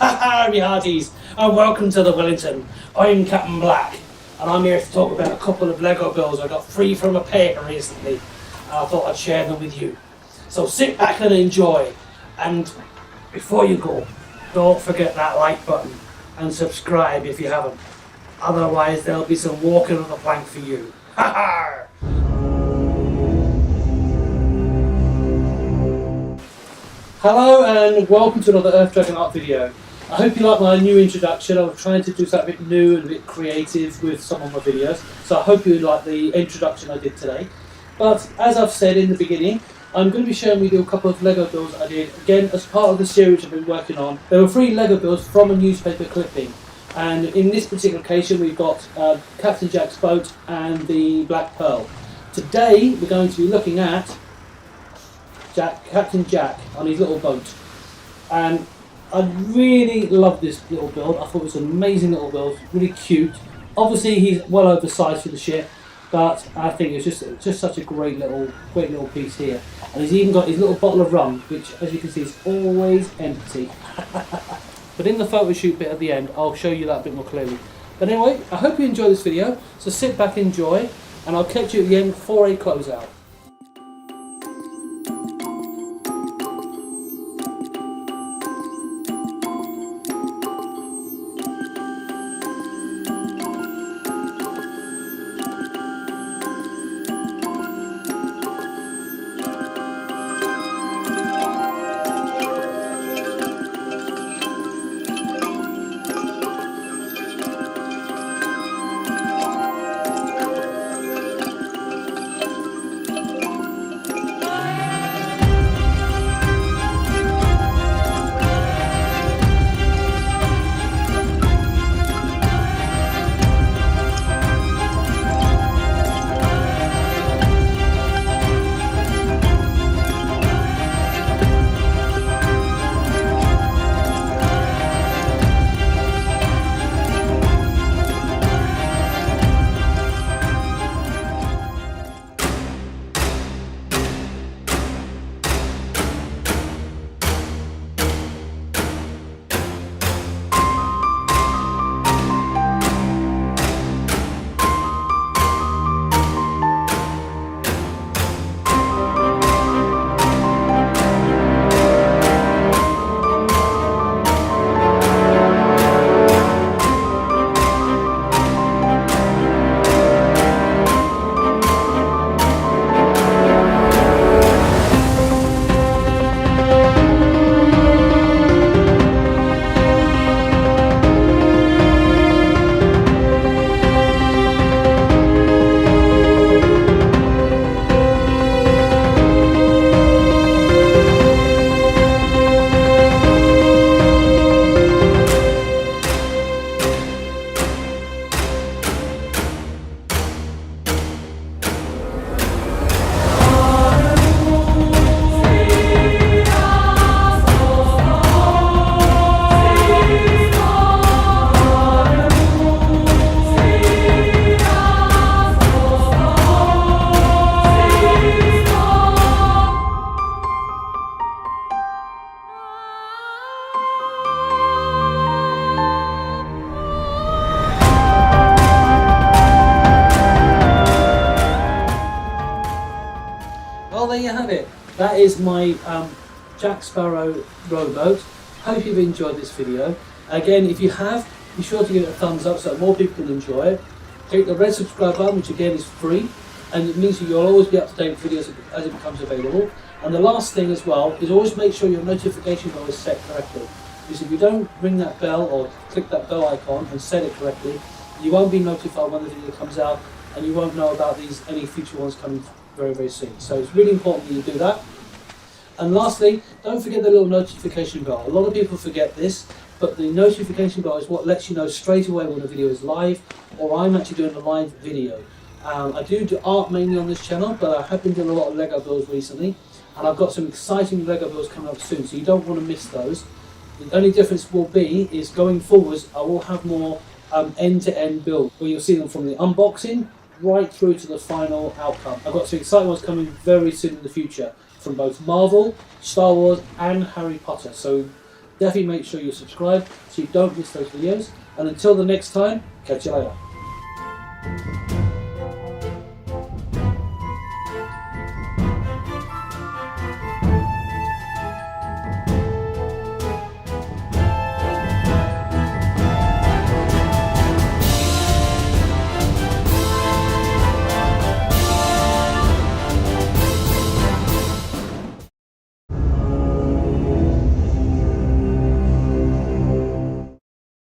Ha me hearties, and welcome to the Wellington. I'm Captain Black, and I'm here to talk about a couple of Lego builds I got free from a paper recently, and I thought I'd share them with you. So sit back and enjoy, and before you go, don't forget that like button and subscribe if you haven't. Otherwise there'll be some walking on the plank for you. Ha ha! Hello and welcome to another Earth Dragon art video. I hope you like my new introduction. I'm trying to do something a bit new and a bit creative with some of my videos. So I hope you like the introduction I did today. But as I've said in the beginning, I'm going to be sharing with you a couple of Lego builds I did, again as part of the series I've been working on. There were 3 Lego builds from a newspaper clipping. And in this particular occasion we've got Captain Jack's boat and the Black Pearl. Today we're going to be looking at Captain Jack on his little boat, and I really love this little build. I thought it was an amazing little build, really cute. Obviously he's well oversized for the ship, but I think it's just such a great little piece here. And he's even got his little bottle of rum, which as you can see is always empty. But in the photo shoot bit at the end I'll show you that a bit more clearly. But anyway, I hope you enjoy this video, so sit back and enjoy, and I'll catch you at the end for a closeout. Well, there you have it. That is my Jack Sparrow rowboat. Hope you've enjoyed this video. Again, if you have, be sure to give it a thumbs up so that more people can enjoy it. Click the red subscribe button, which again is free, and it means that you'll always be up to date with videos as it becomes available. And the last thing as well is always make sure your notification bell is set correctly. Because if you don't ring that bell or click that bell icon and set it correctly, you won't be notified when the video comes out, and you won't know about any future ones coming very, very soon. So it's really important that you do that. And lastly, don't forget the little notification bell. A lot of people forget this, but the notification bell is what lets you know straight away when a video is live, or I'm actually doing a live video. I do art mainly on this channel, but I have been doing a lot of Lego builds recently, and I've got some exciting Lego builds coming up soon, so you don't want to miss those. The only difference will be is going forwards I will have more end-to-end builds, where you'll see them from the unboxing right through to the final outcome. I've got some exciting ones coming very soon in the future from both Marvel, Star Wars and Harry Potter, so definitely make sure you subscribe so you don't miss those videos. And until the next time, catch you later.